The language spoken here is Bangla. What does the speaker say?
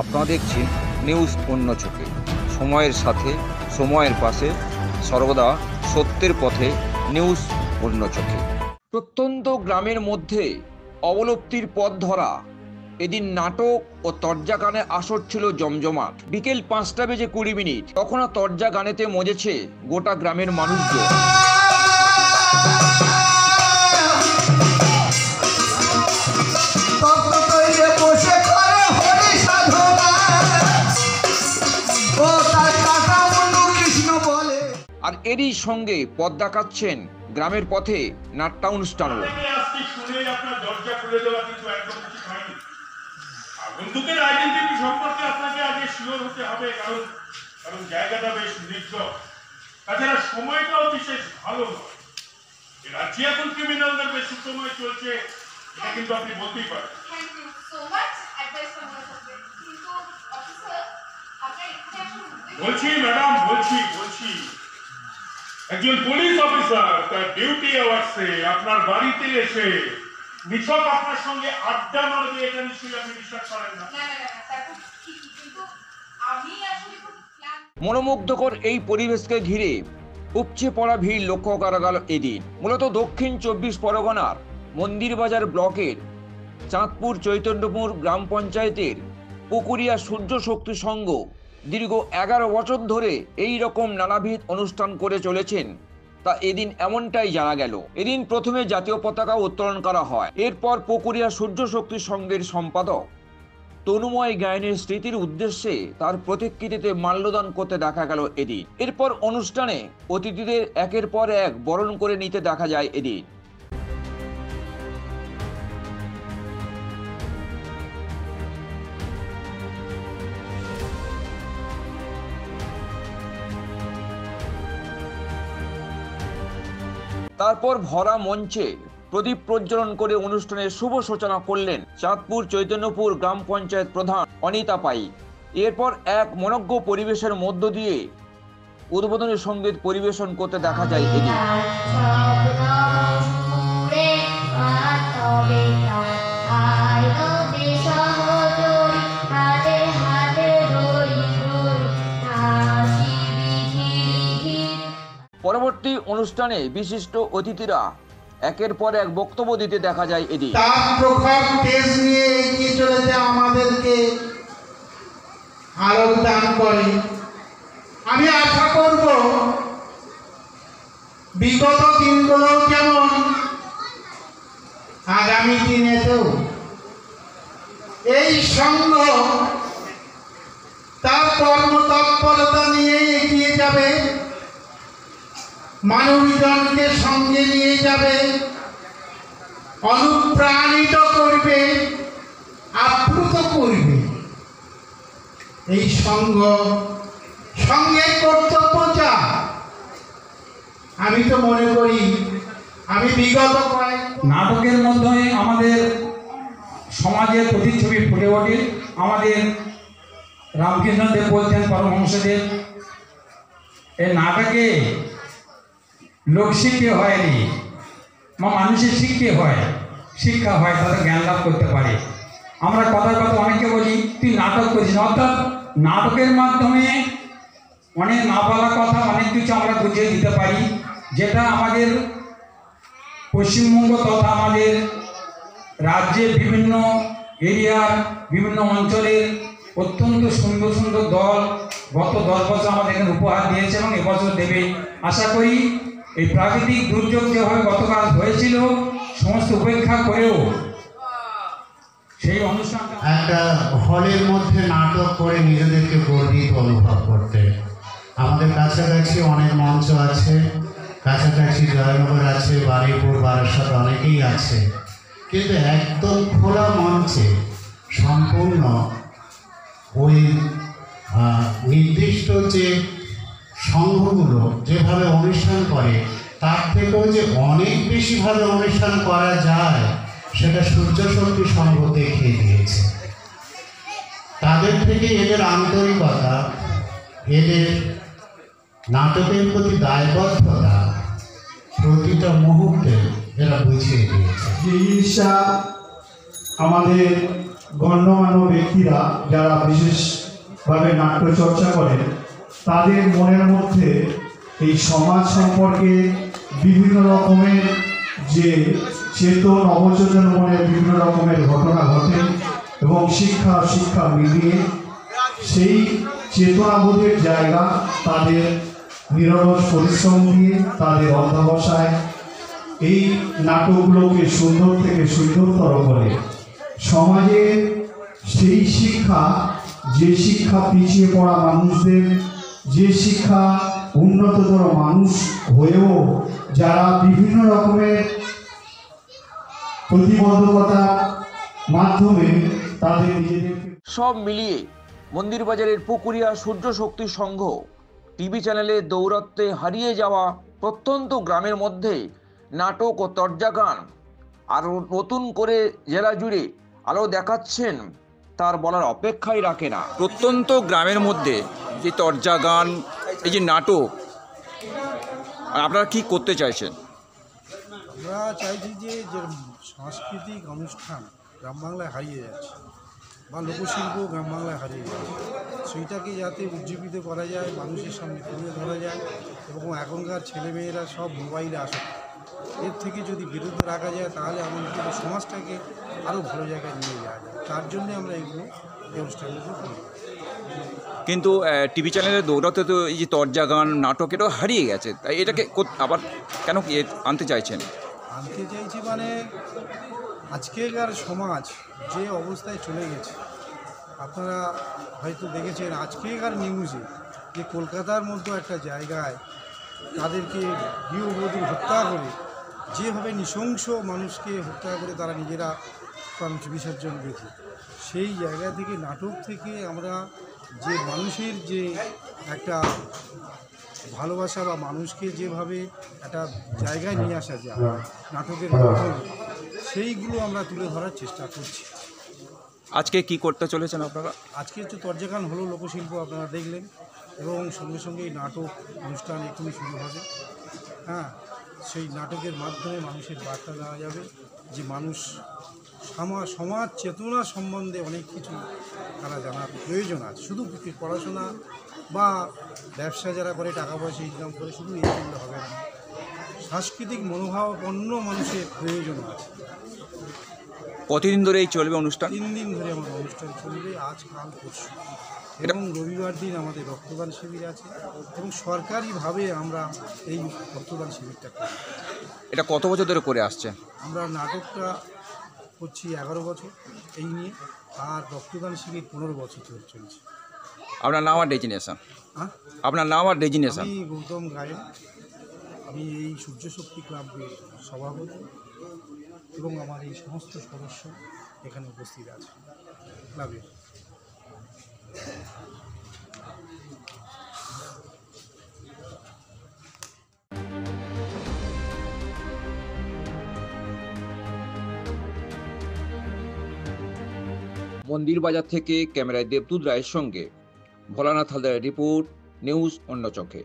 আপনারা দেখছেন নিউজ অন্য চোখে, সময়ের সাথে সময়ের পাশে, সর্বদা সত্যের পথে নিউজ অন্য চোখে। প্রত্যন্ত গ্রামের মধ্যে অবলুপ্তির পথ ধরা এদিন নাটক ও তরজা গানে আসর ছিল জমজমাট। বিকেল 5:20 তখন তরজা গানেতে মজেছে গোটা গ্রামের মানুষজন। আর এরই সঙ্গে পথ দেখাচ্ছেন গ্রামের পথে নাট্যানুষ্ঠানও। বন্দুকের আইডেন্টিটি সম্পর্কে আপনাকে আগে শিওর হতে হবে, কারণ জায়গাটা বেশ নির্জন, তাছাড়া সময়টাও বিশেষ ভালো নয়। রাজ্যে এখন ক্রিমিনালদের বেশি সময় চলছে, এটা কিন্তু আপনি বলতেই পারেন। বলছি ম্যাডাম, বলছি একজন পুলিশ অফিসার তার ডিউটি আওয়ার্সে আপনার বাড়িতে এসে নিছক আপনার সঙ্গে আড্ডা মারবে, এটা নিশ্চয়ই আপনি বিশ্বাস করেন না। মনোমুগ্ধকর এই পরিবেশকে ঘিরে উপচে পড়া ভিড় লক্ষ্য করা গেল এদিন। মূলত দক্ষিণ 24 পরগনার মন্দিরবাজার ব্লকের চাঁদপুর চৈতন্যপুর গ্রাম পঞ্চায়েতের পুকুরিয়া সূর্য শক্তি সংঘ দীর্ঘ 11 বছর ধরে এই রকম নানাবিধ অনুষ্ঠান করে চলেছেন। তা এদিন এমনটাই জানা গেল। এদিন প্রথমে জাতীয় পতাকা উত্তোলন করা হয়। এরপর পুকুরিয়া সূর্য শক্তি সংঘের সম্পাদক তনুময় গায়নের স্মৃতির উদ্দেশ্যে তার প্রতিকৃতিতে মাল্যদান করতে দেখা গেল এদিন। এরপর অনুষ্ঠানে অতিথিদের একের পর এক বরণ করে নিতে দেখা যায় এদিন। তারপর ভরা মঞ্চে প্রদীপ প্রজ্বলন করে অনুষ্ঠানের শুভ সূচনা করলেন চাঁদপুর চৈতন্যপুর গ্রাম পঞ্চায়েত প্রধান অনিতা পাই। এরপর এক মনোজ্ঞ পরিবেশের মধ্য দিয়ে উদ্বোধনী সঙ্গীত পরিবেশন করতে দেখা যায় এদিন। পরবর্তী অনুষ্ঠানে বিশিষ্ট অতিথিরা একের পর এক বক্তব্য দিতে দেখা যায় এদিন। তার প্রখর তেজ নিয়ে এগিয়ে চলেছে, আমাদেরকে আলোক দান করে। আমি আশা করব বিগত দিনগুলো যেমন আগামী দিনেতেও এই সংঘ তার কর্মতৎপরতা নিয়ে এগিয়ে যাবে, মানবজনকে সঙ্গে নিয়ে যাবে, অনুপ্রাণিত করবে, আপ্লুত করবে। এই সঙ্গের কর্তব্য যা, আমি তো মনে করি আমি বিগত নাটকের মধ্যে আমাদের সমাজের প্রতিচ্ছবি ফুটে ওঠে। আমাদের রামকৃষ্ণদেব বলতেন, পরমহংসদেব, এই নাটকে লোক শিখতে হয়নি, মানুষের শিক্ষা হয়, তাদের জ্ঞান লাভ করতে পারে। আমরা কথায় অনেকে বলি তুই নাটক করিস, অর্থাৎ নাটকের মাধ্যমে অনেক না বলা কথা অনেক কিছু আমরা বুঝিয়ে দিতে পারি, যেটা আমাদের পশ্চিমবঙ্গ তথা আমাদের রাজ্যের বিভিন্ন এরিয়ার বিভিন্ন অঞ্চলের অত্যন্ত সুন্দর সুন্দর দল গত 10 বছর আমাদের এখানে উপহার দিয়েছে এবং এবছর দেবে। আশা করি এই প্রাকৃতিক দুর্যোগ যেভাবে গতকাল হয়েছিল সমস্ত উপেক্ষা করেও সেই অনুষ্ঠানটা একটা হলের মধ্যে নাটক করে নিজেদেরকে গর্বিত অনুভব করতে। আমাদের কাছাকাছি অনেক মঞ্চ আছে, কাছাকাছি জয়নগর আছে, বারুইপুর, বারাসাত অনেকেই আছে, কিন্তু একদম খোলা মঞ্চে সম্পূর্ণ ওই নির্দিষ্ট যে সংঘগুলো যেভাবে অনুষ্ঠান করে তার থেকেও যে অনেক বেশিভাবে অনুষ্ঠান করা যায় সেটা সূর্য শক্তি সংঘ দেখিয়ে দিয়েছে। তাদের থেকে এদের আন্তরিকতা, এদের নাটকের প্রতি দায়বদ্ধতা প্রতিটা মুহূর্তে এরা বুঝিয়ে দিয়েছে। চিকিৎসা আমাদের গণ্যমান্য ব্যক্তিরা যারা বিশেষভাবে নাট্যচর্চা করেন, তাদের মনের মধ্যে এই সমাজ সম্পর্কে বিভিন্ন রকমের যে চেতন অবচেতন মনে বিভিন্ন রকমের ঘটনা ঘটে এবং শিক্ষা মিলিয়ে সেই চেতনাবোধের জায়গা তাদের নিরলস পরিশ্রম দিয়ে তাদের অধ্যবসায় এই নাটকগুলোকে সুন্দর থেকে সুন্দরতর করে সমাজে সেই শিক্ষা, যে শিক্ষা পিছিয়ে পড়া মানুষদের, যে শিক্ষা উন্নততর মানুষ হয়েও যারা বিভিন্ন রকমের প্রতিবন্ধকতার মাধ্যমে তাদের নিজেদেরকে সব মিলিয়ে মন্দিরবাজারের পুকুরিয়া সূর্য শক্তি সংঘ টিভি চ্যানেলে দৌরাত্ম্যে হারিয়ে যাওয়া প্রত্যন্ত গ্রামের মধ্যে নাটক ও তরজা গান আরও নতুন করে জেলা জুড়ে আলো দেখাচ্ছেন তার বলার অপেক্ষাই রাখে না। প্রত্যন্ত গ্রামের মধ্যে যে তরজা গান, এই যে নাটক, আপনারা কি করতে চাইছেন? আমরা চাইছি যে সাংস্কৃতিক অনুষ্ঠান গ্রাম বাংলায় হারিয়ে যাচ্ছে বা লোকশিল্প গ্রাম বাংলায় হারিয়ে যাচ্ছে, সেইটাকে যাতে উজ্জীবিত করা যায়, মানুষের সামনে তুলে ধরা যায় এবং এখনকার ছেলেমেয়েরা সব মোবাইলে আসে, এর থেকে যদি বিরত রাখা যায় তাহলে আমাদের সমাজটাকে আরও ভালো জায়গায় নিয়ে যাওয়া যায়। তার জন্যে আমরা এই অনুষ্ঠানগুলো করি। কিন্তু টিভি চ্যানেলে দৌড়াতে তো এই যে তরজা গান, নাটক, এটাও হারিয়ে গেছে, তাই এটাকে আবার কেন কি আনতে চাইছেন? আনতে চাইছি মানে আজকেকার সমাজ যে অবস্থায় চলে গেছে, আপনারা হয়তো দেখেছেন আজকেকার নিউজে যে কলকাতার মতো একটা জায়গায় তাদেরকে গৃহবধূ হত্যা করে, যেভাবে নৃশংস মানুষকে হত্যা করে তারা নিজেরা প্রাণ বিসর্জন দিয়েছে, সেই জায়গা থেকে নাটক থেকে আমরা যে মানুষের যে একটা ভালোবাসা বা মানুষকে যেভাবে একটা জায়গায় নিয়ে আসা যায় নাটকের মাধ্যমে, সেইগুলো আমরা তুলে ধরার চেষ্টা করছি। আজকে কি করতে চলেছেন আপনারা? আজকে হচ্ছে তরজা গান হলো, লোকশিল্প আপনারা দেখলেন, এবং সঙ্গে সঙ্গে এই নাটক অনুষ্ঠান এখনই শুরু হবে। হ্যাঁ, সেই নাটকের মাধ্যমে মানুষের বার্তা দেওয়া যাবে যে মানুষ সমাজ চেতনা সম্বন্ধে অনেক কিছু তারা জানার প্রয়োজন আছে। শুধু পড়াশোনা বা ব্যবসা যারা করে টাকা পয়সা ইনকাম করে শুধু এই করলে হবে না, সাংস্কৃতিক মনোভাবাপন্ন মানুষের প্রয়োজন আছে। কতদিন ধরে এই চলবে অনুষ্ঠান? 3 দিন ধরে আমার অনুষ্ঠান চলবে, আজ কাল পরশু, এবং রবিবার দিন আমাদের রক্তদান শিবির আছে এবং সরকারিভাবে আমরা এই রক্তদান শিবিরটা করি। এটা কত বছর ধরে করে আসছে? আমরা নাটকটা করছি 11 বছর এই নিয়ে, আর রক্তদান শিবির 15 বছর ধরে চলছে। আপনার নাম আর ডেজিনেশন? হ্যাঁ, আপনার নাম আর ডেজিনেশন? আমি গৌতম গায়েন, আমি এই সূর্য শক্তি ক্লাবের সভাপতি এবং আমার এই সমস্ত সদস্য এখানে উপস্থিত আছে ক্লাবের। মন্দিরবাজার থেকে ক্যামেরায় দেবদূত রায়ের সঙ্গে ভোলানাথ হালদারের রিপোর্ট, নিউজ অন্য চোখে।